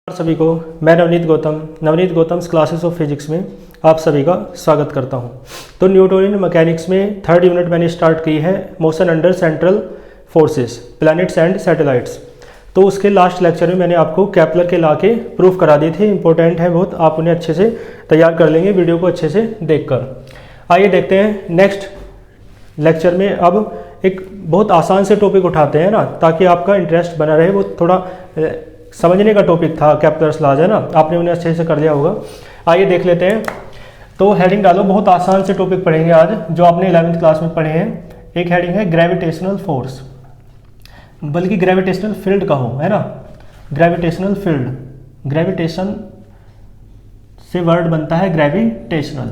सभी को मैं Navneet Gautam classes of physics में आप सभी का स्वागत करता हूं। तो न्यूटोनियन मैकेनिक्स में थर्ड यूनिट मैंने स्टार्ट की है, motion under central forces, planets and satellites. तो उसके लास्ट लेक्चर में मैंने आपको केपलर के लॉ के प्रूफ करा दिए थे। इंपॉर्टेंट है बहुत, आप उन्हें अच्छे से तैयार कर लेंगे वीडियो को अच्छे से देखकर। आइए देखते हैं नेक्स्ट लेक्चर में। अब एक बहुत आसान से टॉपिक उठाते हैं ना, ताकि आपका इंटरेस्ट बना रहे। वो थोड़ा समझने का टॉपिक था, केपलर्स लॉज है ना, आपने उन्हें अच्छे से कर लिया होगा। आइए देख लेते हैं। तो हेडिंग डालो, बहुत आसान से टॉपिक पढ़ेंगे आज जो आपने 11वीं क्लास में पढ़े हैं। एक हेडिंग है ग्रेविटेशनल फोर्स, बल्कि ग्रेविटेशनल फील्ड कहो, है ना। ग्रेविटेशनल फील्ड, ग्रेविटेशन से वर्ड बनता है ग्रेविटेशनल।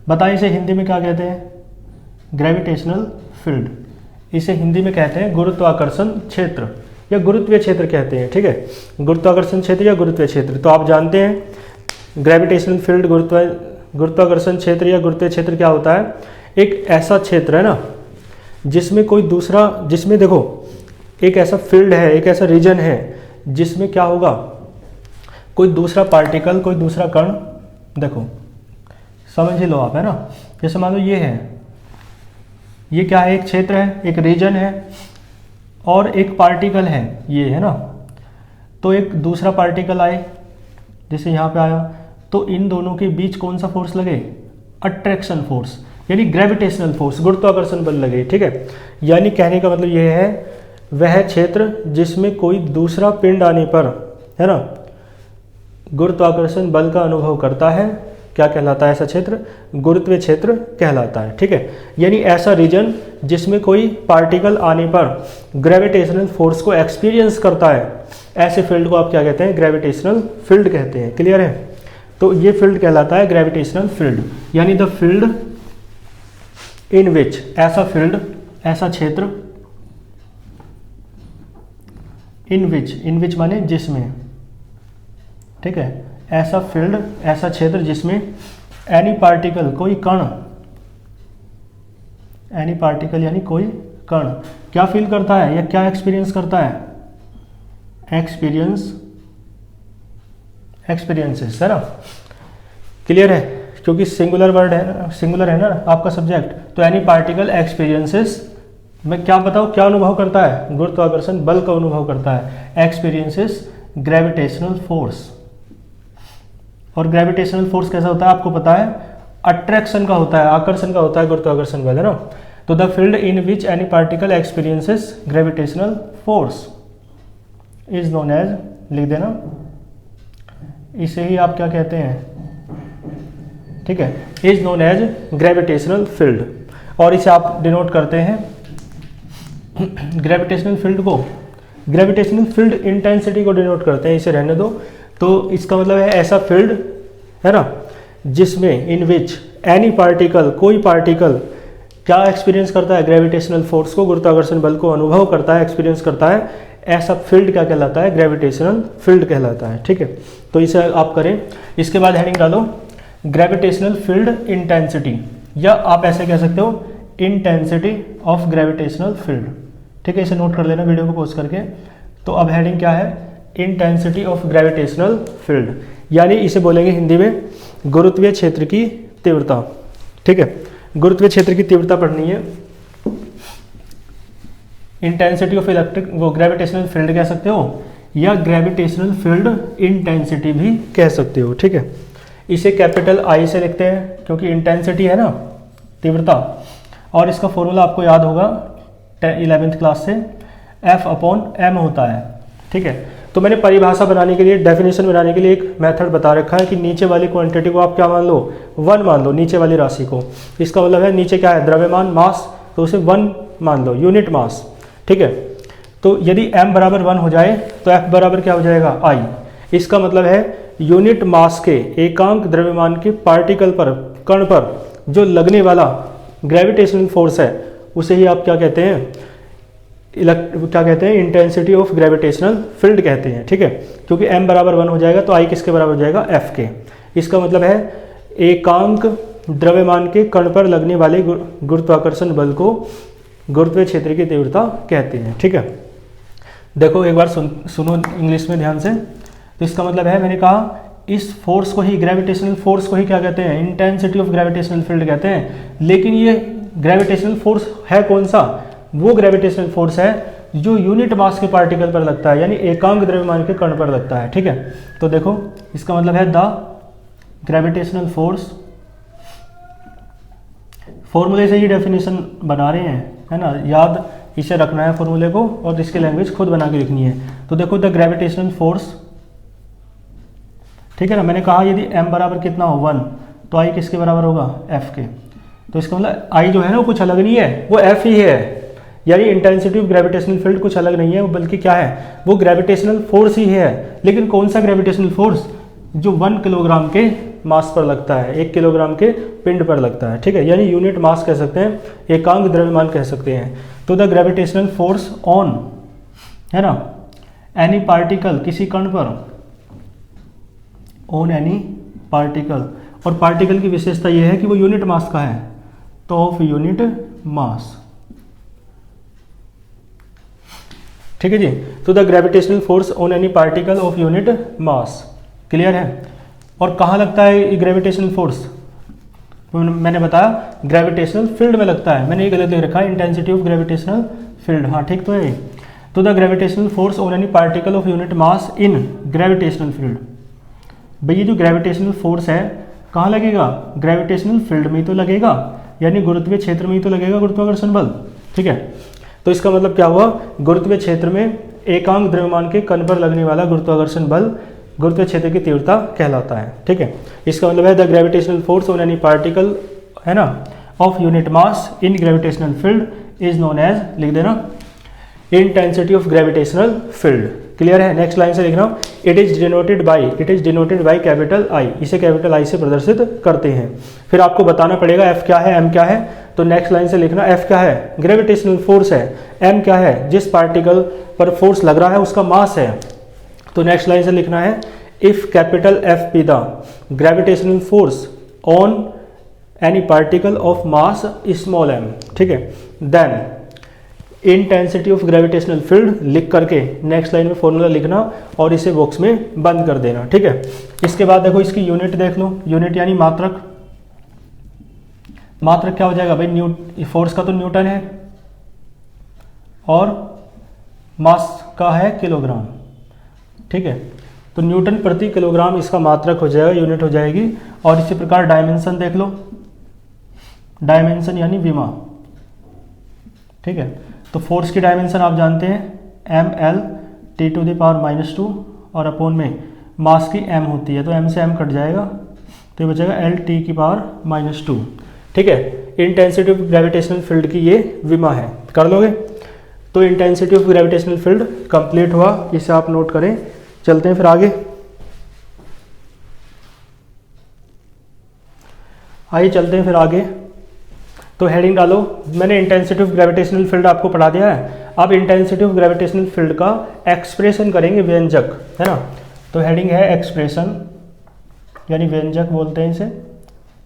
बताइए इसे हिंदी में क्या कहते हैं? Gravitational field. इसे हिंदी में कहते हैं गुरुत्वाकर्षण क्षेत्र या गुरुत्वीय क्षेत्र कहते हैं, ठीक है। गुरुत्वाकर्षण क्षेत्र या गुरुत्वीय क्षेत्र। तो आप जानते हैं ग्रेविटेशनल फील्ड, गुरुत्वाकर्षण क्षेत्र या गुरुत्वीय क्षेत्र क्या होता है? एक ऐसा क्षेत्र है ना जिसमें कोई दूसरा, जिसमें देखो एक ऐसा फील्ड है, एक ऐसा रीजन है जिसमें क्या होगा, कोई दूसरा पार्टिकल, कोई दूसरा कण, देखो समझ ही लो आप, है ना। जैसे मान लो ये है, ये क्या है? एक क्षेत्र है, एक रीजन है और एक पार्टिकल है, ये है ना। तो एक दूसरा पार्टिकल आए, जैसे यहाँ पे आया, तो इन दोनों के बीच कौन सा फोर्स लगे? अट्रैक्शन फोर्स, यानी ग्रेविटेशनल फोर्स, गुरुत्वाकर्षण बल लगे, ठीक है। यानी कहने का मतलब ये है, वह क्षेत्र जिसमें कोई दूसरा पिंड आने पर, है ना, गुरुत्वाकर्षण बल का अनुभव करता है, क्या कहलाता है? ऐसा क्षेत्र गुरुत्वीय क्षेत्र कहलाता है, ठीक है। यानी ऐसा रीजन जिसमें कोई पार्टिकल आने पर ग्रेविटेशनल फोर्स को एक्सपीरियंस करता है, ऐसे फील्ड को आप क्या कहते हैं? ग्रेविटेशनल फील्ड कहते हैं। क्लियर है? तो ये फील्ड कहलाता है ग्रेविटेशनल फील्ड, यानी द फील्ड इन विच, ऐसा फील्ड, ऐसा क्षेत्र, इन विच माने जिसमें, ठीक है, ऐसा फील्ड, ऐसा क्षेत्र जिसमें एनी पार्टिकल, कोई कण, एनी पार्टिकल यानी कोई कण क्या फील करता है या क्या एक्सपीरियंस करता है? एक्सपीरियंसेस, है ना। क्लियर है? क्योंकि सिंगुलर वर्ड है ना, सिंगुलर है ना आपका सब्जेक्ट, तो एनी पार्टिकल एक्सपीरियंसेस में क्या बताओ, क्या अनुभव करता है? गुरुत्वाकर्षण बल का अनुभव करता है। Experiences gravitational force. और ग्रेविटेशनल फोर्स कैसा होता है आपको पता है? अट्रैक्शन का होता है, आकर्षण का होता है गुरुत्वाकर्षण बल, है ना। तो the field in which any particle experiences gravitational force is known as, लिख देना, इसे ही आप क्या कहते हैं? ठीक है, is known as gravitational field. और इसे आप डिनोट करते हैं ग्रेविटेशनल फील्ड को, ग्रेविटेशनल फील्ड इंटेंसिटी को डिनोट करते हैं। इसे रहने दो। तो इसका मतलब है ऐसा फील्ड, है ना, जिसमें इन विच एनी पार्टिकल, कोई पार्टिकल क्या एक्सपीरियंस करता है? ग्रेविटेशनल फोर्स को, गुरुत्वाकर्षण बल को अनुभव करता है, एक्सपीरियंस करता है। ऐसा फील्ड क्या कहलाता है? ग्रेविटेशनल फील्ड कहलाता है, ठीक है। तो इसे आप करें। इसके बाद हेडिंग डालो ग्रेविटेशनल फील्ड इंटेंसिटी, या आप ऐसे कह सकते हो इंटेंसिटी ऑफ ग्रेविटेशनल फील्ड, ठीक है। इसे नोट कर लेना वीडियो को पॉज करके। तो अब हेडिंग क्या है? इंटेंसिटी ऑफ ग्रेविटेशनल फील्ड, यानी इसे बोलेंगे हिंदी में गुरुत्वीय क्षेत्र की तीव्रता, ठीक है। गुरुत्वीय क्षेत्र की तीव्रता पढ़नी है। इंटेंसिटी ऑफ इलेक्ट्रिक, वो ग्रेविटेशनल फील्ड कह सकते हो, या ग्रेविटेशनल फील्ड इंटेंसिटी भी कह सकते हो, ठीक है। इसे कैपिटल आई से लिखते हैं क्योंकि इंटेंसिटी है ना, तीव्रता, और इसका फॉर्मूला आपको याद होगा 11वीं क्लास से, F/m होता है, ठीक है। तो मैंने परिभाषा बनाने के लिए, डेफिनेशन बनाने के लिए एक मेथड बता रखा है कि नीचे वाली क्वांटिटी को आप क्या मान लो? 1 मान लो, नीचे वाली राशि को। इसका मतलब है नीचे क्या है? द्रव्यमान, मास, तो उसे 1 मान लो, यूनिट मास, ठीक है। तो यदि m बराबर 1 हो जाए तो F बराबर क्या हो जाएगा? I। इसका मतलब है यूनिट मास के, एकांक द्रव्यमान के पार्टिकल पर, कण पर जो लगने वाला ग्रेविटेशनल फोर्स है, उसे ही आप क्या कहते हैं? क्या कहते हैं? इंटेंसिटी ऑफ ग्रेविटेशनल फील्ड कहते हैं, ठीक है। क्योंकि m बराबर 1 हो जाएगा तो I किसके बराबर हो जाएगा? F के। इसका मतलब है एकांक द्रव्यमान के कण पर लगने वाले गुरुत्वाकर्षण बल को गुरुत्वीय क्षेत्र की तीव्रता कहते हैं, ठीक है। देखो एक बार सुनो इंग्लिश में ध्यान से। तो इसका मतलब है, मैंने कहा इस फोर्स को ही, ग्रेविटेशनल फोर्स को ही क्या कहते हैं, इंटेंसिटी ऑफ ग्रेविटेशनल फील्ड कहते हैं। लेकिन ये ग्रेविटेशनल फोर्स है कौन सा, वो ग्रेविटेशनल फोर्स है जो यूनिट मास के पार्टिकल पर लगता है, यानी एकांक द्रव्यमान के कण पर लगता है। ठीक है, तो देखो इसका मतलब है द ग्रेविटेशनल फोर्स, फॉर्मूले से ही डेफिनेशन बना रहे हैं, है ना, याद इसे रखना है फॉर्मूले को, और इसकी लैंग्वेज खुद बना के लिखनी है। तो देखो द ग्रेविटेशनल फोर्स, ठीक है ना, मैंने कहा यदि m बराबर कितना हो 1, तो i किसके बराबर होगा, f के। तो इसका मतलब i जो है ना वो कुछ अलग नहीं है, वो f ही है, यानी इंटेंसिटी ऑफ ग्रेविटेशनल फील्ड कुछ अलग नहीं है, वो बल्कि क्या है, वो ग्रेविटेशनल फोर्स ही है। लेकिन कौन सा ग्रेविटेशनल फोर्स, जो 1 किलोग्राम के मास पर लगता है, 1 किलोग्राम के पिंड पर लगता है। ठीक है, यानी यूनिट मास कह सकते हैं, एकांक द्रव्यमान कह सकते हैं। तो द ग्रेविटेशनल फोर्स ऑन, है ना, एनी पार्टिकल, किसी कण पर, ऑन एनी पार्टिकल, और पार्टिकल की विशेषता यह है कि वो यूनिट मास का है, तो ऑफ यूनिट मास। ठीक है जी, तो the gravitational force on any particle of unit mass, clear है। और कहाँ लगता है ये ग्रेविटेशनल फोर्स, मैंने बताया ग्रेविटेशनल फील्ड में लगता है, मैंने ये गलत लिख रखा है, इंटेंसिटी ऑफ ग्रेविटेशनल फील्ड, हाँ ठीक तो है। तो the gravitational force on any particle of unit mass in gravitational field, भाई ये जो ग्रेविटेशनल फोर्स है कहाँ लगेगा, ग्रेविटेशनल फील्ड में ही तो लगेगा, यानी गुरुत्वीय क्षेत्र में ही तो लगेगा गुरुत्वाकर्षण बल। ठीक है, तो इसका मतलब क्या हुआ, गुरुत्वीय क्षेत्र में एकांक द्रव्यमान के कण पर लगने वाला गुरुत्वाकर्षण बल गुरुत्वीय क्षेत्र की तीव्रता कहलाता है। ठीक है, इसका मतलब है the gravitational force on any particle, है ना, of unit mass in gravitational field is known as, लिख देना, intensity of gravitational field. Clear है, नेक्स्ट लाइन से लिखना, it is denoted by capital I, इसे कैपिटल आई से प्रदर्शित करते हैं। फिर आपको बताना पड़ेगा एफ क्या है, एम क्या है, तो नेक्स्ट लाइन से लिखना, एफ क्या है, ग्रेविटेशनल फोर्स है, एम क्या है, जिस पार्टिकल पर फोर्स लग रहा है उसका मास है। तो नेक्स्ट लाइन से लिखना है, if capital F be the gravitational force on any particle of mass small m, ठीक है, then intensity of gravitational field लिख करके नेक्स्ट लाइन में फॉर्मूला लिखना और इसे बॉक्स में बंद कर देना। ठीक है, इसके बाद देखो इसकी यूनिट देख लो, यूनिट यानी मात्रक। मात्रक क्या हो जाएगा भाई, फोर्स का तो न्यूटन है और मास का है किलोग्राम। ठीक है, तो न्यूटन प्रति किलोग्राम इसका मात्रक हो जाएगा, यूनिट हो जाएगी। और इसी प्रकार डायमेंशन देख लो, डायमेंशन यानी विमा। ठीक है, तो फोर्स की डायमेंशन आप जानते हैं ml T⁻⁻², और अपोन में मास की m होती है, तो m से m कट जाएगा, तो ये बचेगा L T⁻²। ठीक है, इंटेंसिटी ऑफ ग्रेविटेशनल फील्ड की ये विमा है, कर लोगे। तो intensity of gravitational field complete हुआ, इसे आप नोट करें। चलते हैं फिर आगे, आइए चलते हैं फिर आगे। तो हेडिंग डालो, मैंने इंटेंसिटी ऑफ ग्रेविटेशनल फील्ड आपको पढ़ा दिया है। अब इंटेंसिटी ऑफ ग्रेविटेशनल फील्ड का एक्सप्रेशन करेंगे, व्यंजक, है ना। तो हेडिंग है एक्सप्रेशन, यानी व्यंजक बोलते हैं इसे,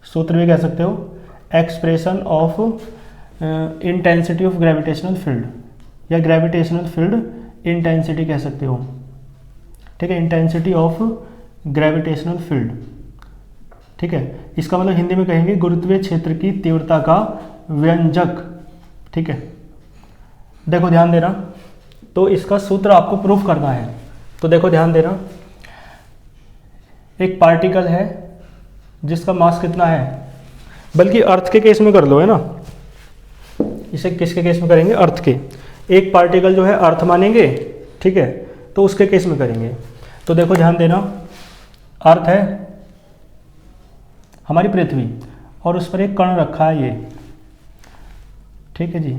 सूत्र भी कह सकते हो, expression of intensity of gravitational field, या ग्रेविटेशनल फील्ड इंटेंसिटी कह सकते हो। ठीक है, इंटेंसिटी ऑफ ग्रेविटेशनल फील्ड। ठीक है, इसका मतलब हिंदी में कहेंगे गुरुत्वीय क्षेत्र की तीव्रता का व्यंजक। ठीक है, देखो ध्यान देना, तो इसका सूत्र आपको प्रूफ करना है। तो देखो ध्यान देना, एक पार्टिकल है जिसका मास कितना है, बल्कि अर्थ के केस में कर लो, है ना, इसे किसके केस में करेंगे, अर्थ के। एक पार्टिकल जो है अर्थ मानेंगे, ठीक है, तो उसके केस में करेंगे। तो देखो ध्यान देना, अर्थ है हमारी पृथ्वी, और उस पर एक कण रखा है ये। ठीक है जी,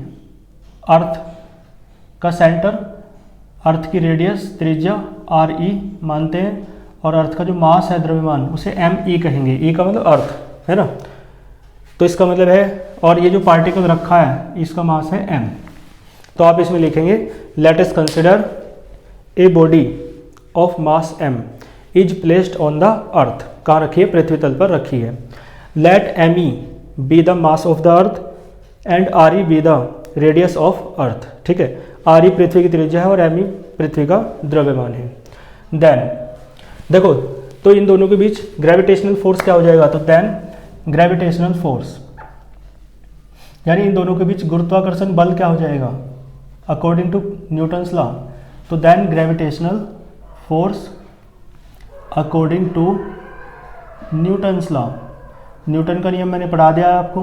अर्थ का सेंटर, अर्थ की रेडियस त्रिज्या RE मानते हैं, और अर्थ का जो मास है द्रव्यमान उसे ME कहेंगे। E का मतलब अर्थ, है ना। तो इसका मतलब है, और ये जो पार्टिकल रखा है इसका मास है m। तो आप इसमें लिखेंगे, let us consider a body of mass m is placed on the earth. कहाँ रखी है, पृथ्वी तल पर रखी है। Let ME be the mass of the earth and RE be the radius of earth. ठीक है, RE पृथ्वी की त्रिज्या है और ME पृथ्वी का द्रव्यमान है। देन देखो, तो इन दोनों के बीच ग्रेविटेशनल फोर्स क्या हो जाएगा, तो देन ग्रेविटेशनल फोर्स, यानी इन दोनों के बीच गुरुत्वाकर्षण बल क्या हो जाएगा, अकॉर्डिंग टू न्यूटन्स लॉ, तो then gravitational force according to Newton's law. Newton का नियम मैंने पढ़ा दिया है आपको,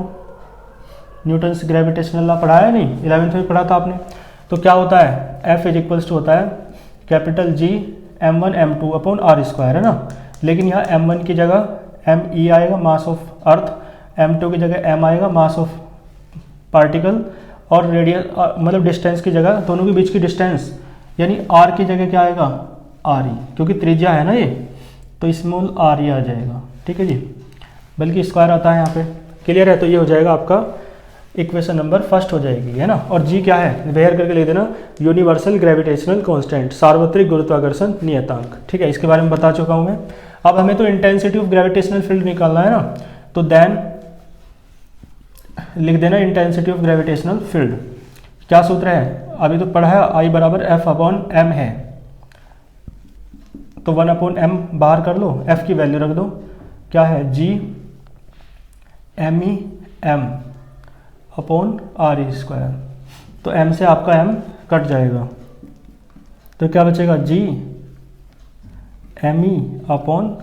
न्यूटन्स ग्रेविटेशनल लॉ पढ़ाया नहीं, 11th में पढ़ा था आपने। तो क्या होता है, F इज इक्वल्स टू होता है capital G m1 m2 upon r square, है ना। लेकिन यहाँ m1 की जगह me आएगा, मास ऑफ अर्थ, m2 की जगह m आएगा, मास ऑफ पार्टिकल, और रेडियस मतलब डिस्टेंस की जगह, दोनों के बीच की डिस्टेंस यानी r की जगह क्या आएगा, re, क्योंकि त्रिज्या है ना ये, तो स्मॉल re आ जाएगा, ठीक है जी, बल्कि स्क्वायर आता है यहाँ पे। क्लियर है, तो ये हो जाएगा आपका इक्वेशन नंबर फर्स्ट हो जाएगी, है ना। और जी क्या है, वेयर करके लिख देना, यूनिवर्सल ग्रेविटेशनल कांस्टेंट, सार्वत्रिक गुरुत्वाकर्षण नियतांक, ठीक है, इसके बारे में बता चुका हूँ मैं। अब हमें तो इंटेंसिटी ऑफ ग्रेविटेशनल फील्ड निकालना है ना, तो देन लिख देना इंटेंसिटी ऑफ ग्रेविटेशनल फील्ड। क्या सूत्र है, अभी तो पढ़ा है, I बराबर F अपॉन M है, तो 1 अपॉन M बाहर कर लो, F की वैल्यू रख दो, क्या है, G me m upon r square, तो m से आपका m कट जाएगा, तो क्या बचेगा, G me upon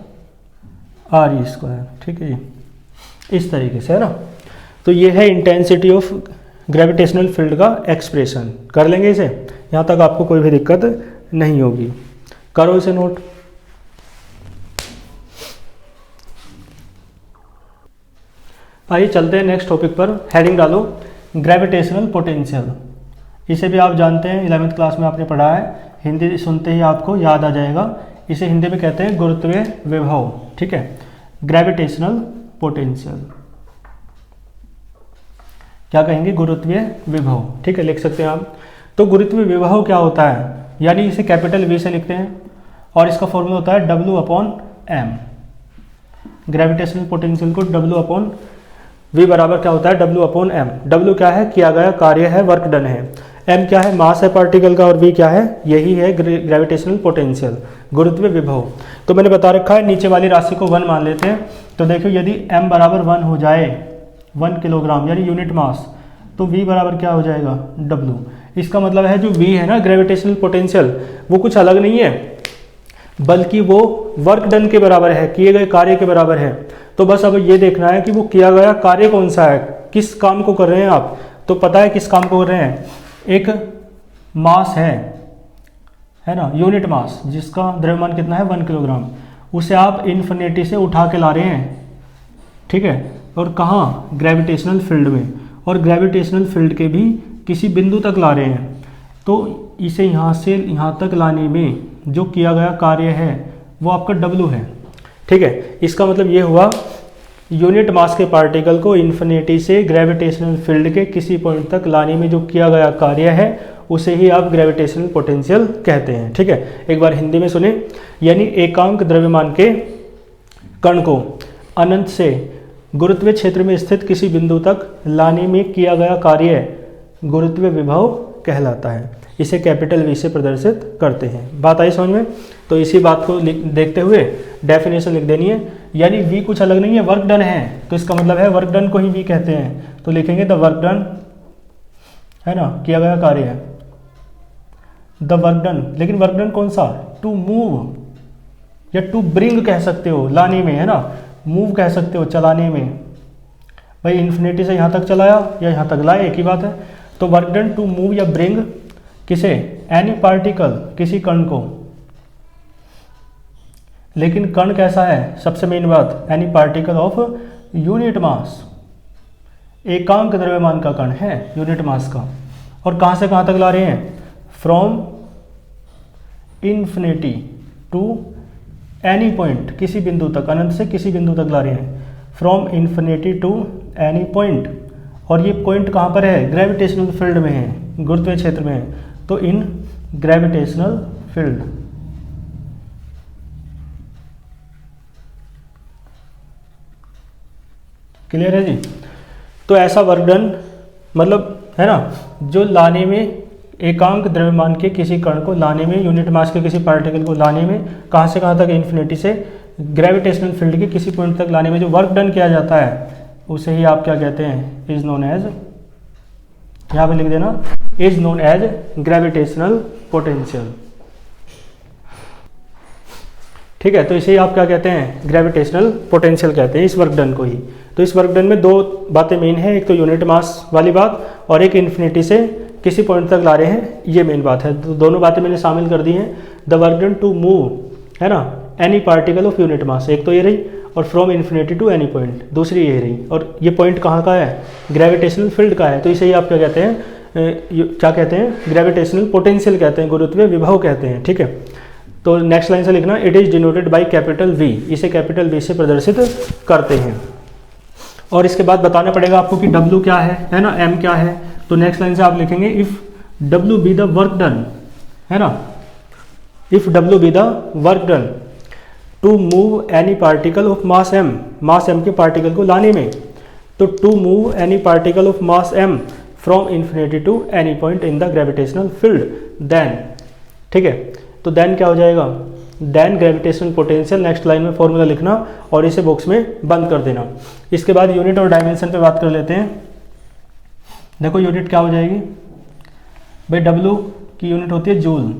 r square, ठीक है जी, इस तरीके से, है ना। तो ये है इंटेंसिटी ऑफ ग्रेविटेशनल फील्ड का एक्सप्रेशन, कर लेंगे इसे, यहाँ तक आपको कोई भी दिक्कत नहीं होगी, करो इसे नोट। आइए चलते हैं नेक्स्ट टॉपिक पर, हेडिंग डालो ग्रेविटेशनल पोटेंशियल। इसे भी आप जानते हैं, 11th क्लास में आपने पढ़ा है, हिंदी सुनते ही आपको याद आ जाएगा। इसे हिंदी में कहते हैं गुरुत्वीय विभव, ठीक है, ग्रेविटेशनल पोटेंशियल, क्या कहेंगे, गुरुत्वीय विभव, ठीक है, लिख सकते हैं आप। तो गुरुत्वीय विभव क्या होता है, यानी इसे कैपिटल V से लिखते हैं, और इसका फॉर्मूला होता है W upon M। Gravitational potential को W अपॉन V बराबर क्या होता है, W अपॉन M। W क्या है, किया गया कार्य है, वर्क डन है। M क्या है, मास है पार्टिकल का, और V क्या है, यही है ग्रेविटेशनल पोटेंशियल, गुरुत्वीय विभव। तो मैंने बता रखा है, नीचे वाली राशि को 1 मान लेते हैं। तो देखो, यदि M बराबर 1 हो जाए, 1 किलोग्राम यानी यूनिट मास, तो V बराबर क्या हो जाएगा, W। इसका मतलब है जो V है ना, ग्रेविटेशनल पोटेंशियल, वो कुछ अलग नहीं है, बल्कि वो वर्क डन के बराबर है, किए गए कार्य के बराबर है। तो बस अब ये देखना है कि वो किया गया कार्य कौन सा है, किस काम को कर रहे हैं आप, तो पता है किस काम को कर रहे हैं, एक मास है ना, यूनिट मास, जिसका द्रव्यमान कितना है, 1 किलोग्राम, उसे आप इन्फिनिटी से उठा के ला रहे हैं, ठीक है, और कहाँ, ग्रेविटेशनल फील्ड में, और ग्रेविटेशनल फील्ड के भी किसी बिंदु तक ला रहे हैं। तो इसे यहाँ से यहाँ तक लाने में जो किया गया कार्य है वो आपका W है, ठीक है। इसका मतलब ये हुआ, यूनिट मास के पार्टिकल को इन्फिनिटी से ग्रेविटेशनल फील्ड के किसी पॉइंट तक लाने में जो किया गया कार्य है उसे ही आप ग्रेविटेशनल पोटेंशियल कहते हैं, ठीक है। एक बार हिंदी में सुने, यानी एकांक द्रव्यमान के कण को अनंत से गुरुत्वीय क्षेत्र में स्थित किसी बिंदु तक लाने में किया गया कार्य गुरुत्वीय विभव कहलाता है। इसे कैपिटल V से प्रदर्शित करते हैं। बात आई समझ में? तो इसी बात को देखते हुए डेफिनेशन लिख देनी है, यानी V कुछ अलग नहीं है, वर्क डन है, तो इसका मतलब है वर्क डन को ही V कहते हैं। तो लिखेंगे द वर्क डन, है ना, किया गया कार्य है, द वर्क डन। लेकिन वर्क डन कौन सा, टू मूव या टू ब्रिंग कह सकते हो, लाने में, है ना, मूव कह सकते हो, चलाने में। भाई इन्फिनिटी से यहाँ तक चलाया या यहाँ तक लाए, एक ही बात है। तो वर्क डन टू मूव या ब्रिंग किसे, एनी पार्टिकल, किसी कण को। लेकिन कण कैसा है, सबसे मेन बात, एनी पार्टिकल ऑफ यूनिट मास, एकांक द्रव्यमान का कण है, यूनिट मास का। और कहाँ से कहाँ तक ला रहे हैं, from infinity to any point, किसी बिंदु तक, अनंत से किसी बिंदु तक ला रहे हैं, from infinity to any point. और ये पॉइंट कहाँ पर है, ग्रेविटेशनल फील्ड में है, गुरुत्वीय क्षेत्र में है। तो इन ग्रेविटेशनल फील्ड, क्लियर है जी। तो ऐसा वर्क डन मतलब, है ना, जो लाने में एकांक द्रव्यमान के किसी कण को लाने में, यूनिट मास के किसी पार्टिकल को लाने में, कहाँ से कहाँ तक, इन्फिनिटी से ग्रेविटेशनल फील्ड के किसी पॉइंट तक लाने में जो वर्क डन किया जाता है उसे ही आप क्या कहते हैं, इज नोन एज, यहाँ पे लिख देना, is known as gravitational potential. ठीक है, तो इसे आप क्या कहते हैं, ग्रेविटेशनल पोटेंशियल कहते हैं इस वर्क डन को ही। तो इस वर्क डन में दो बातें मेन है, एक तो यूनिट मास वाली बात और एक इन्फिनिटी से किसी पॉइंट तक ला रहे हैं, ये मेन बात है। तो दोनों बातें मैंने शामिल कर दी हैं। The work done to move, है ना, any particle of unit mass, एक तो ये रही, और from infinity to any point दूसरी ये रही। और ये पॉइंट कहाँ का है, ग्रेविटेशनल फील्ड का है। तो इसे ही आप क्या कहते हैं, क्या कहते हैं, ग्रेविटेशनल पोटेंशियल कहते हैं, गुरुत्वीय विभव कहते हैं। ठीक है, तो नेक्स्ट लाइन से लिखना, it is denoted by capital V, इसे कैपिटल वी से प्रदर्शित करते हैं। और इसके बाद बताना पड़ेगा आपको कि W क्या है ना, M क्या है। तो नेक्स्ट लाइन से आप लिखेंगे, if W be the work done, है ना, if W be the work done to move any particle of mass m, mass m के पार्टिकल को लाने में, तो to move any particle of mass m from infinity to any point in the gravitational field, then, ठीक है, तो then क्या हो जाएगा, then gravitational potential. Next line में फॉर्मूला लिखना और इसे बॉक्स में बंद कर देना। इसके बाद यूनिट और डायमेंशन पे बात कर लेते हैं। देखो यूनिट क्या हो जाएगी भाई, W की यूनिट होती है जूल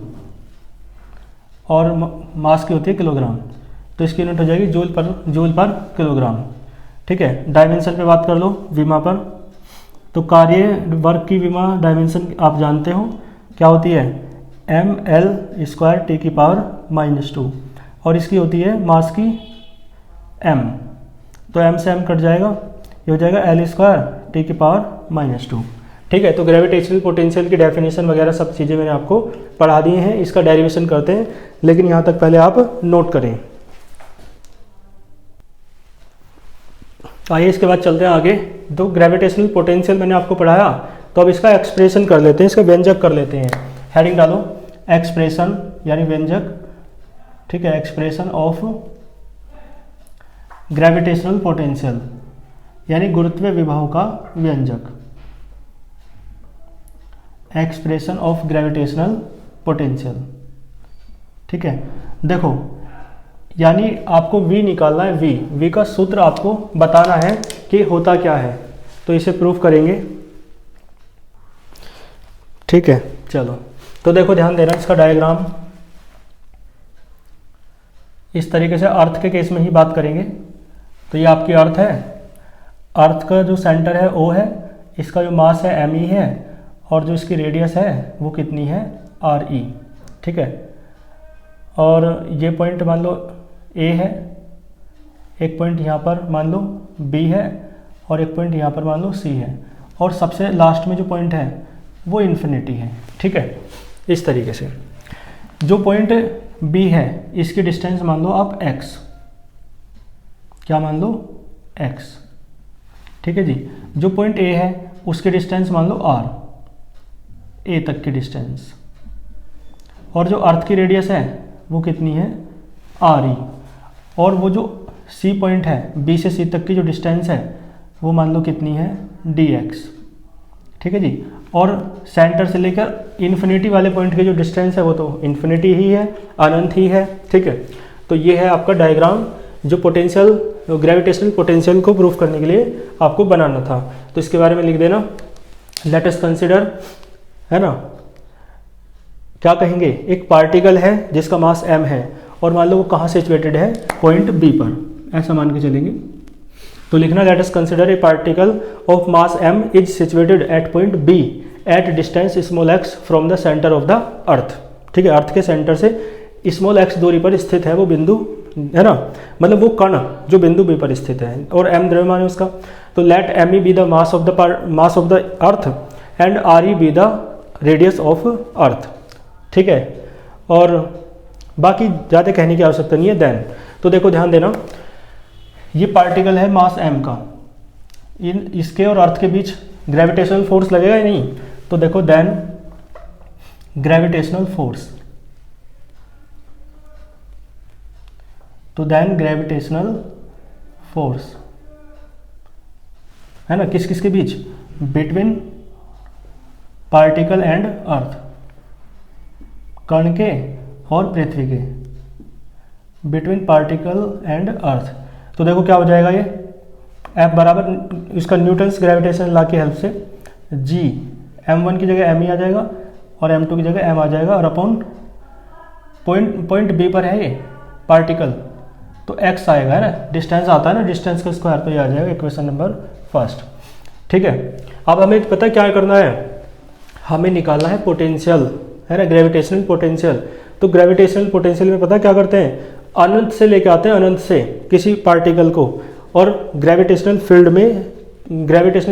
और मास की होती है किलोग्राम, तो इसकी यूनिट हो जाएगी जूल पर किलोग्राम। ठीक है, डायमेंशन पे बात कर लो, विमा पर। तो कार्य वर्क की विमा डायमेंशन आप जानते हो क्या होती है, ml² T की पावर -2, और इसकी होती है मास की m, तो m से m कट जाएगा, ये हो जाएगा l² T की पावर -2। ठीक है, तो ग्रेविटेशनल पोटेंशियल की डेफिनेशन वगैरह सब चीज़ें मैंने आपको पढ़ा दी हैं। इसका डेरिवेशन करते हैं, लेकिन यहाँ तक पहले आप नोट करें। आइए इसके बाद चलते हैं आगे। तो ग्रेविटेशनल पोटेंशियल मैंने आपको पढ़ाया, तो अब इसका एक्सप्रेशन कर लेते हैं, इसका व्यंजक कर लेते हैं। हेडिंग डालो, एक्सप्रेशन यानी व्यंजक। ठीक है, एक्सप्रेशन ऑफ ग्रेविटेशनल पोटेंशियल यानी गुरुत्वीय विभव का व्यंजक, एक्सप्रेशन ऑफ ग्रेविटेशनल पोटेंशियल। ठीक है, देखो यानी आपको V निकालना है, V का सूत्र आपको बताना है कि होता क्या है, तो इसे प्रूफ करेंगे। ठीक है, चलो तो देखो ध्यान देना, इसका डायग्राम इस तरीके से अर्थ के केस में ही बात करेंगे। तो ये आपकी अर्थ है, अर्थ का जो सेंटर है O है, इसका जो मास है ME है, और जो इसकी रेडियस है वो कितनी है, RE। ठीक है, और ये पॉइंट मान लो A है, एक पॉइंट यहाँ पर मान लो B है, और एक पॉइंट यहाँ पर मान लो C है, और सबसे लास्ट में जो पॉइंट है वो इन्फिनिटी है। ठीक है, इस तरीके से जो पॉइंट B है इसकी डिस्टेंस मान लो आप x, क्या मान लो x। ठीक है जी, जो पॉइंट A है उसकी डिस्टेंस मान लो r, A तक की डिस्टेंस, और जो अर्थ की रेडियस है वो कितनी है, RE, और वो जो C पॉइंट है B से C तक की जो डिस्टेंस है वो मान लो कितनी है, dx। ठीक है जी, और सेंटर से लेकर इन्फिनिटी वाले पॉइंट की जो डिस्टेंस है वो तो इन्फिनिटी ही है, अनंत ही है। ठीक है, तो ये है आपका डायग्राम जो पोटेंशियल, ग्रेविटेशनल पोटेंशियल को प्रूफ करने के लिए आपको बनाना था। तो इसके बारे में लिख देना, लेट अस कंसिडर, है ना, क्या कहेंगे, एक पार्टिकल है जिसका मास m है, और मान लो वो कहाँ सिचुएटेड है, पॉइंट B पर, ऐसा मान के चलेंगे। तो लिखना, late us consider A particle of mass m is situated at point B at distance small x from the centre of the अर्थ। ठीक है, अर्थ के सेंटर से स्मॉल x दूरी पर स्थित है वो बिंदु, है ना, मतलब वो कण जो बिंदु B पर स्थित है, और m द्रव्यमान है उसका। तो let me be the mass of the earth and RE be the radius of earth. ठीक है, और बाकी ज़्यादा कहने की आवश्यकता नहीं है। देन, तो देखो ध्यान देना, ये पार्टिकल है मास m का, इसके और अर्थ के बीच ग्रेविटेशनल फोर्स लगेगा या नहीं, तो देखो देन ग्रेविटेशनल फोर्स, तो देन ग्रेविटेशनल फोर्स है ना, किस किस के बीच, बिटवीन पार्टिकल एंड अर्थ। कण के और पृथ्वी के, बिटवीन पार्टिकल एंड अर्थ। तो देखो क्या हो जाएगा ये F बराबर इसका न्यूटन्स ग्रेविटेशन लॉ की हेल्प से G m1 की जगह m ही आ जाएगा और m2 की जगह m आ जाएगा, और अपॉन पॉइंट B पर है ये पार्टिकल तो x आएगा, है ना, डिस्टेंस आता है ना, डिस्टेंस का स्क्वायर, तो ये आ जाएगा इक्वेशन नंबर फर्स्ट। ठीक है, अब हमें पता क्या करना है, हमें निकालना है पोटेंशियल, है ना, ग्रेविटेशनल पोटेंशियल। तो ग्रेविटेशनल पोटेंशियल में पता क्या करते हैं, अनंत से लेके आते हैं, अनंत से किसी पार्टिकल को, और ग्रेविटेशनल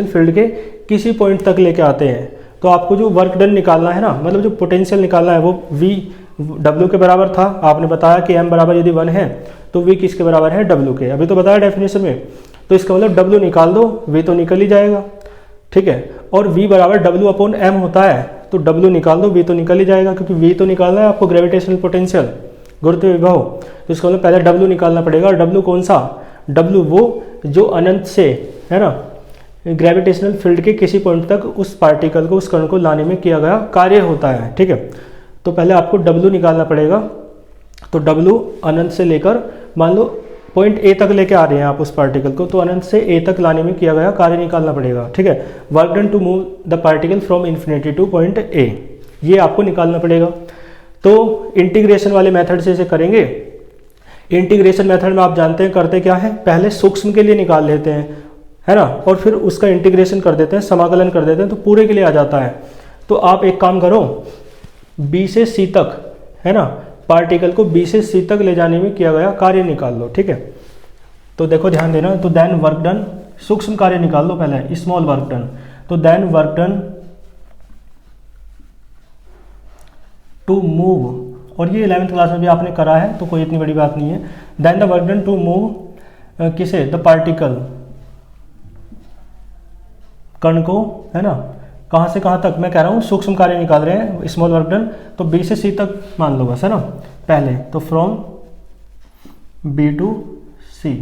फील्ड के किसी पॉइंट तक लेके आते हैं। तो आपको जो वर्क डन निकालना है ना, मतलब जो पोटेंशियल निकालना है, वो v w के बराबर था। आपने बताया कि m बराबर यदि 1 है तो v किसके बराबर है, w के, अभी तो बताया डेफिनेशन में। तो इसका मतलब w निकाल दो, v तो निकल ही जाएगा। ठीक है, और v बराबर w अपॉन m होता है, तो w निकाल दो, v तो निकल ही जाएगा, क्योंकि v तो निकालना है आपको ग्रेविटेशनल पोटेंशियल, गुरुत्व विभव। तो इसका मतलब पहले w निकालना पड़ेगा, और w कौन सा, w वो जो अनंत से, है ना, ग्रेविटेशनल फील्ड के किसी पॉइंट तक उस पार्टिकल को, उस कण को लाने में किया गया कार्य होता है। ठीक है, तो पहले आपको w निकालना पड़ेगा। तो w अनंत से लेकर, मान लो पॉइंट A तक लेके आ रहे हैं आप उस पार्टिकल को, तो अनंत से A तक लाने में किया गया कार्य निकालना पड़ेगा। ठीक है, work done to move the particle from infinity to point A, ये आपको निकालना पड़ेगा। तो इंटीग्रेशन वाले मेथड से इसे करेंगे। इंटीग्रेशन मेथड में आप जानते हैं करते क्या है, पहले सूक्ष्म के लिए निकाल लेते हैं, है ना, और फिर उसका इंटीग्रेशन कर देते हैं, समाकलन कर देते हैं, तो पूरे के लिए आ जाता है। तो आप एक काम करो, B से C तक, है ना, पार्टिकल को B से C तक ले जाने में किया गया कार्य निकाल लो। ठीक है, तो देखो ध्यान देना, तो देन वर्क डन, सूक्ष्म कार्य निकाल लो पहले, स्मॉल वर्क डन। तो then work done to move, और ये 11th क्लास में भी आपने करा है, तो कोई इतनी बड़ी बात नहीं है। Then the work done to move किसे, द पार्टिकल, कण को, है ना, कहाँ से कहाँ तक, मैं कह रहा हूँ सूक्ष्म कार्य निकाल रहे हैं, स्मॉल वर्क डन। तो B से C तक मान लो बस, है ना, पहले तो फ्रॉम B टू C,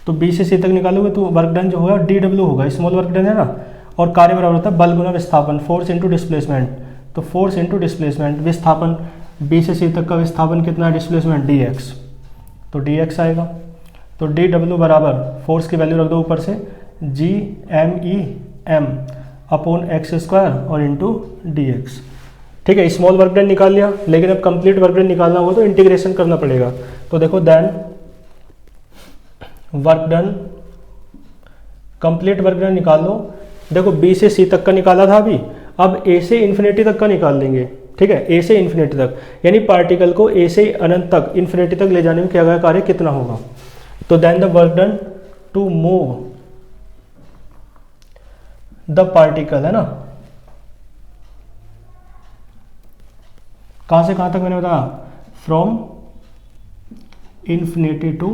तो B से C तक निकालोगे तो वर्क डन जो होगा dw होगा, स्मॉल वर्क डन, है ना, और कार्य बराबर होता है बल गुना विस्थापन, फोर्स इंटू डिस्प्लेसमेंट। तो फोर्स इंटू डिस्प्लेसमेंट, विस्थापन B से C तक का विस्थापन कितना है, डिस्प्लेसमेंट dx, तो dx आएगा। तो dw बराबर फोर्स की वैल्यू रख दो ऊपर से, G_m_E_m अपॉन एक्स स्क्वायर और इंटू dx। ठीक है, स्मॉल वर्क डन निकाल लिया, लेकिन अब कंप्लीट वर्क डन निकालना होगा तो इंटीग्रेशन करना पड़ेगा। तो देखो then work done, complete work done निकाल लो। देखो B से C तक का निकाला था अभी, अब A से इन्फिनिटी तक का निकाल लेंगे। ठीक है, A से इन्फिनिटी तक, यानी पार्टिकल को A से अनंत तक, इन्फिनिटी तक ले जाने में किया गया कार्य कितना होगा। तो then the work done to move the particle, है ना, कहां से कहां तक मैंने बताया, from infinity to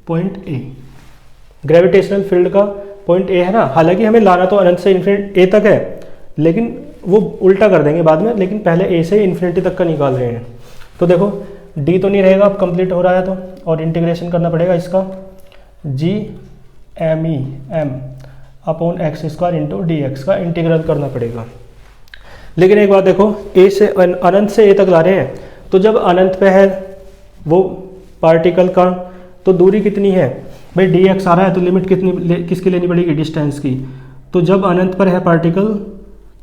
point A। Gravitational field का पॉइंट A है ना, हालांकि हमें लाना तो अनंत से इन्फिनिटी A तक है, लेकिन वो उल्टा कर देंगे बाद में, लेकिन पहले A से इन्फिनिटी तक का निकाल रहे हैं। तो देखो D तो नहीं रहेगा, अब कंप्लीट हो रहा है तो, और इंटीग्रेशन करना पड़ेगा इसका, G_m_E_m upon x square into dx का इंटीग्रल करना पड़ेगा। लेकिन एक बात देखो, A से अनंत से A तक ला रहे हैं, तो जब अनंत पे है वो पार्टिकल का, तो दूरी कितनी है भाई, dx आ रहा है, तो लिमिट कितनी किसकी लेनी पड़ेगी, डिस्टेंस की। तो जब अनंत पर है पार्टिकल,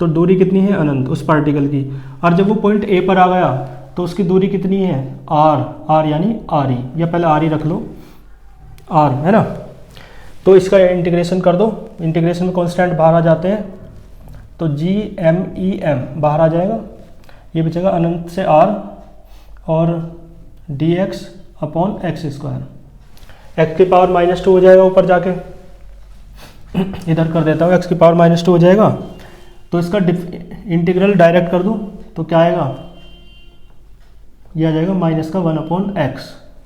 तो दूरी कितनी है अनंत उस पार्टिकल की, और जब वो पॉइंट A पर आ गया तो उसकी दूरी कितनी है, r यानी RE, या पहले RE रख लो, r, है ना। तो इसका इंटीग्रेशन कर दो, इंटीग्रेशन में कांस्टेंट बाहर आ जाते हैं, तो G_m_E_m बाहर आ जाएगा, ये बचेगा अनंत से r और dx upon x square, x की पावर -2 हो जाएगा ऊपर जाके, इधर कर देता हूँ, एक्स की पावर -2 हो जाएगा। तो इसका इंटीग्रल डायरेक्ट कर दूँ तो क्या आएगा, ये आ जाएगा -1/x,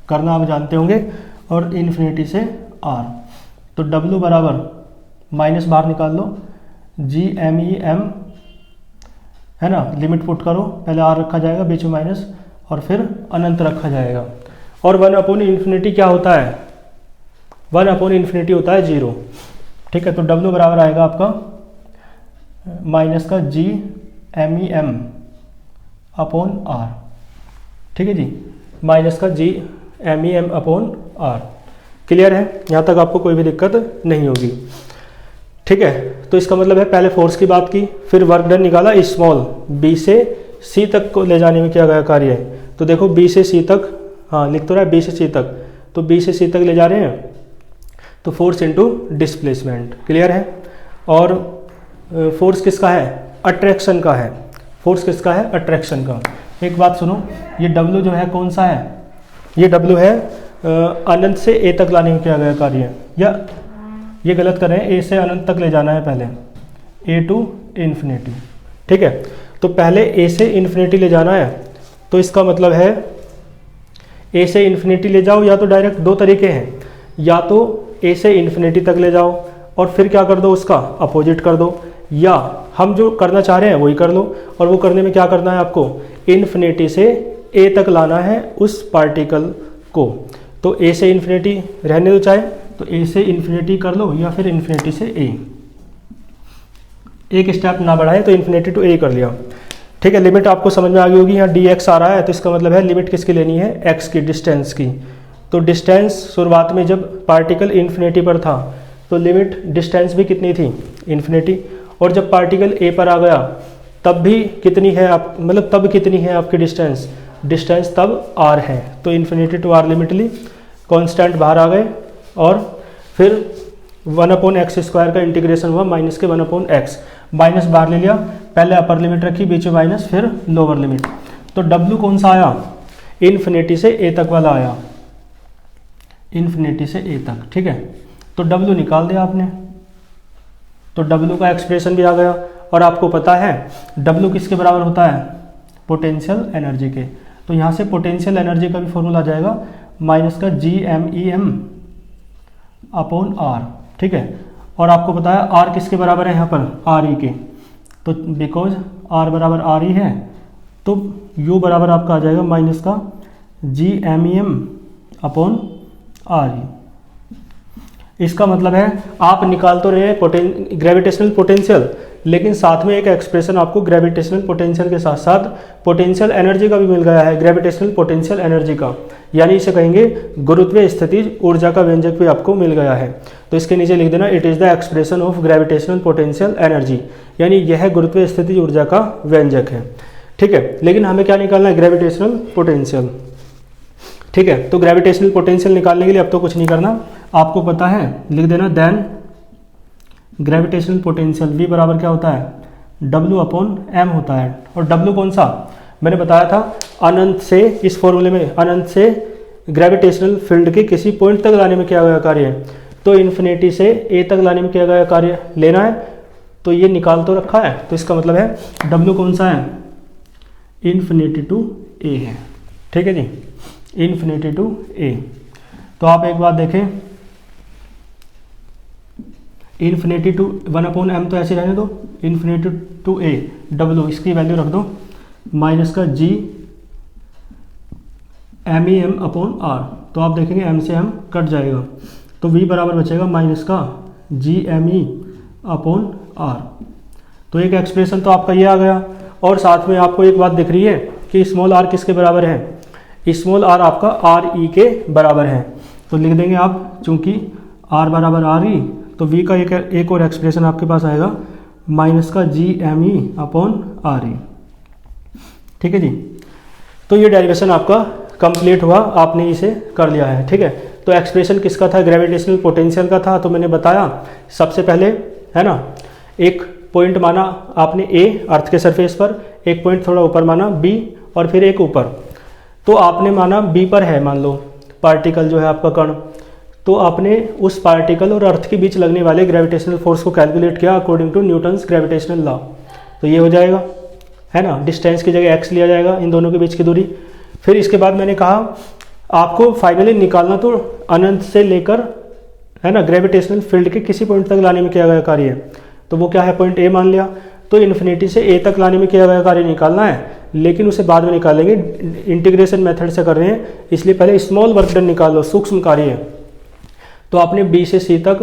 करना आप जानते होंगे, और इन्फिनिटी से r। तो w बराबर माइनस बाहर निकाल लो, G_m_E_m, है ना, लिमिट पुट करो, पहले r रखा जाएगा बीच में माइनस, और फिर अनंत रखा जाएगा, और 1/∞ क्या होता है, 1/∞ होता है 0। ठीक है, तो w बराबर आएगा आपका माइनस का G_m_E_m अपॉन r। ठीक है जी, माइनस का G M E M upon R. Clear है, यहाँ तक आपको कोई भी दिक्कत नहीं होगी। ठीक है, तो इसका मतलब है पहले फोर्स की बात की, फिर वर्क डन निकाला स्मॉल बी से सी तक को ले जाने में किया गया कार्य है। तो देखो बी से सी तक, हाँ लिख तो रहा है बी से सी तक, तो बी से सी तक ले जा रहे हैं तो फोर्स इनटू डिस्प्लेसमेंट। क्लियर है। और फोर्स किसका है, अट्रैक्शन का है। फोर्स किसका है, अट्रैक्शन का। एक बात सुनो, ये डब्ल्यू जो है कौन सा है, ये डब्ल्यू है अनंत से ए तक लाने में किया गया कार्य, या ये गलत कर रहे हैं, ए से अनंत तक ले जाना है पहले, ए टू इन्फिनिटी। ठीक है, तो पहले ए से इन्फिनिटी ले जाना है, तो इसका मतलब है ए से इन्फिनिटी ले जाओ, या तो डायरेक्ट दो तरीके हैं, या तो ए से इन्फिनिटी तक ले जाओ और फिर क्या कर दो, उसका अपोजिट कर दो, या हम जो करना चाह रहे हैं वही कर लो। और वो करने में क्या करना है आपको, इन्फिनिटी से ए तक लाना है उस पार्टिकल को। तो ए से इन्फिनिटी रहने दो चाहे, तो ए से इन्फिनिटी कर लो या फिर इन्फिनिटी से ए, एक स्टेप ना बढ़ाए तो इन्फिनिटी टू ए कर लिया। ठीक है, लिमिट आपको समझ में आ गई होगी। यहाँ डी एक्स आ रहा है तो इसका मतलब है लिमिट किसकी लेनी है, एक्स की, डिस्टेंस की। तो डिस्टेंस शुरुआत में जब पार्टिकल इन्फिनिटी पर था तो लिमिट डिस्टेंस भी कितनी थी, इन्फिनिटी। और जब पार्टिकल ए पर आ गया तब भी कितनी है आप, मतलब तब कितनी है आपकी डिस्टेंस, डिस्टेंस तब आर है। तो इन्फिनिटी टू आर लिमिट ली, कॉन्स्टेंट बाहर आ गए और फिर 1/x² का इंटीग्रेशन हुआ माइनस के 1/x, माइनस बाहर ले लिया, पहले अपर लिमिट रखी, बीच में माइनस, फिर लोअर लिमिट। तो W कौन सा आया, इन्फिनिटी से ए तक वाला आया, इन्फिनिटी से ए तक। ठीक है, तो W निकाल दिया आपने, तो W का एक्सप्रेशन भी आ गया। और आपको पता है W किसके बराबर होता है, पोटेंशियल एनर्जी के। तो यहाँ से पोटेंशियल एनर्जी का भी फॉर्मूला आ जाएगा माइनस का GMEM अपॉन आर। ठीक है, और आपको पता है R किसके बराबर है यहाँ पर, RE के। तो बिकॉज R बराबर RE है तो U बराबर आपका आ जाएगा माइनस का GMEM अपॉन RE। इसका मतलब है आप निकाल तो रहे हैं ग्रेविटेशनल पोटेंशियल, लेकिन साथ में एक एक्सप्रेशन आपको ग्रेविटेशनल पोटेंशियल के साथ साथ पोटेंशियल एनर्जी का भी मिल गया है, ग्रेविटेशनल पोटेंशियल एनर्जी का, यानी इसे कहेंगे गुरुत्वीय स्थितिज ऊर्जा का व्यंजक भी आपको मिल गया है। तो इसके नीचे लिख देना it is the expression of gravitational potential energy, यानी यह गुरुत्वीय स्थितिज ऊर्जा का व्यंजक है। ठीक है, लेकिन हमें क्या निकालना है, ग्रेविटेशनल पोटेंशियल। ठीक है, तो ग्रेविटेशनल पोटेंशियल निकालने के लिए अब तो कुछ नहीं करना, आपको पता है, लिख देना देन ग्रेविटेशनल पोटेंशियल V बराबर क्या होता है, W/m होता है। और W कौन सा, मैंने बताया था अनंत से, इस फॉर्मूले में अनंत से ग्रेविटेशनल फील्ड के किसी पॉइंट तक लाने में किया गया कार्य है, तो इन्फिनिटी से ए तक लाने में किया गया कार्य लेना है। तो ये निकाल तो रखा है, तो इसका मतलब है W कौन सा है, इन्फिनिटी टू ए है। ठीक है जी, इन्फिनिटी टू ए। तो आप एक बात देखें, इन्फिनिटी टू 1/m तो ऐसे रहने दो, इन्फिनिटी टू ए W इसकी वैल्यू रख दो माइनस का GMEM अपॉन आर। तो आप देखेंगे m से m कट जाएगा, तो V बराबर बचेगा माइनस का GME अपॉन आर। तो एक एक्सप्रेशन तो आपका ये आ गया। और साथ में आपको एक बात दिख रही है कि स्मॉल r किसके बराबर है, स्मॉल r आपका RE के बराबर है। तो लिख देंगे आप, चूंकि r बराबर RE, तो V का एक और एक्सप्रेशन आपके पास आएगा माइनस का GME अपॉन RE। ठीक है जी, तो ये डेरिवेशन आपका कंप्लीट हुआ, आपने इसे कर लिया है। ठीक है, तो एक्सप्रेशन किसका था, ग्रेविटेशनल पोटेंशियल का था। तो मैंने बताया सबसे पहले, है ना, एक पॉइंट माना आपने A अर्थ के सरफेस पर, एक पॉइंट थोड़ा ऊपर माना B, और फिर एक ऊपर। तो आपने माना B पर है, मान लो पार्टिकल जो है आपका कण, तो आपने उस पार्टिकल और अर्थ के बीच लगने वाले ग्रेविटेशनल फोर्स को कैलकुलेट किया according to Newton's gravitational law. तो ये हो जाएगा, है ना, डिस्टेंस की जगह x लिया जाएगा, इन दोनों के बीच की दूरी। फिर इसके बाद मैंने कहा आपको फाइनली निकालना तो अनंत से लेकर, है ना, ग्रेविटेशनल फील्ड के किसी पॉइंट तक लाने में किया गया कार्य है। तो वो क्या है, पॉइंट A मान लिया। तो इन्फिनिटी से A तक लाने में किया गया कार्य निकालना है, लेकिन उसे बाद में निकालेंगे, इंटीग्रेशन मेथड से कर रहे हैं, इसलिए पहले स्मॉल वर्क डन निकाल लो, सूक्ष्म कार्य है। तो आपने B से C तक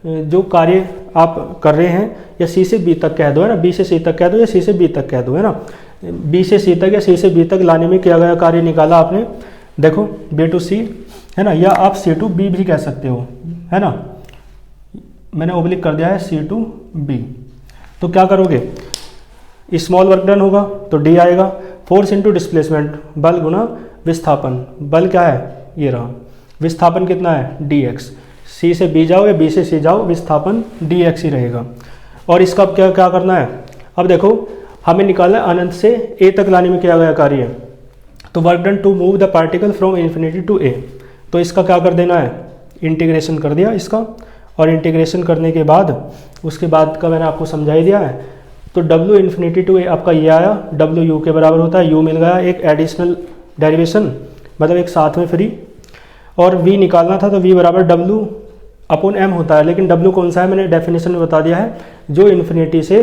जो कार्य आप कर रहे हैं, या C से B तक कह दो, है ना, B से C तक कह दो या C से B तक कह दो, है ना, बी से सी तक या सी से बी तक लाने में किया गया कार्य निकाला आपने। देखो बी टू सी है ना, या आप सी टू बी भी कह सकते हो, है ना, मैंने ओब्लिक कर दिया है सी टू बी। तो क्या करोगे, स्मॉल वर्क डन होगा तो डी आएगा, फोर्स इनटू डिस्प्लेसमेंट बल गुना विस्थापन, बल क्या है ये रहा, विस्थापन कितना है डी एक्स, सी से बी जाओ या बी से सी जाओ विस्थापन डी एक्स ही रहेगा। और इसका अब क्या क्या करना है, अब देखो हमें निकालना है अनंत से ए तक लाने में किया गया कार्य है, तो work done to move the particle from infinity to A, तो इसका क्या कर देना है, इंटीग्रेशन कर दिया इसका, और इंटीग्रेशन करने के बाद उसके बाद का मैंने आपको समझा ही दिया है। तो W इन्फिनिटी टू ए आपका ये आया, W U के बराबर होता है, U मिल गया एक एडिशनल डेरिवेशन मतलब एक साथ में फ्री, और V निकालना था तो V बराबर W अपॉन M होता है, लेकिन W कौन सा है मैंने डेफिनेशन में बता दिया है, जो इन्फिनिटी से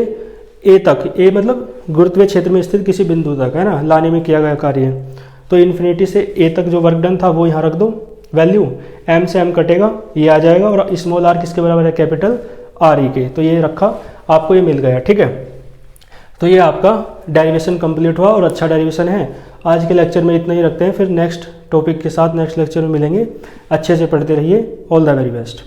ए तक, ए मतलब गुरुत्वीय क्षेत्र में स्थित किसी बिंदु तक है ना लाने में किया गया कार्य है। तो इन्फिनिटी से ए तक जो वर्क डन था वो यहाँ रख दो, वैल्यू M से M कटेगा ये आ जाएगा, और स्मॉल r किसके बराबर है, कैपिटल R ई के, तो ये रखा आपको ये मिल गया, ठीक है। तो ये आपका डेरिवेशन कंप्लीट हुआ और अच्छा डेरिवेशन है। आज के लेक्चर में इतना ही रखते हैं, फिर नेक्स्ट टॉपिक के साथ नेक्स्ट लेक्चर में मिलेंगे। अच्छे से पढ़ते रहिए, ऑल द वेरी बेस्ट।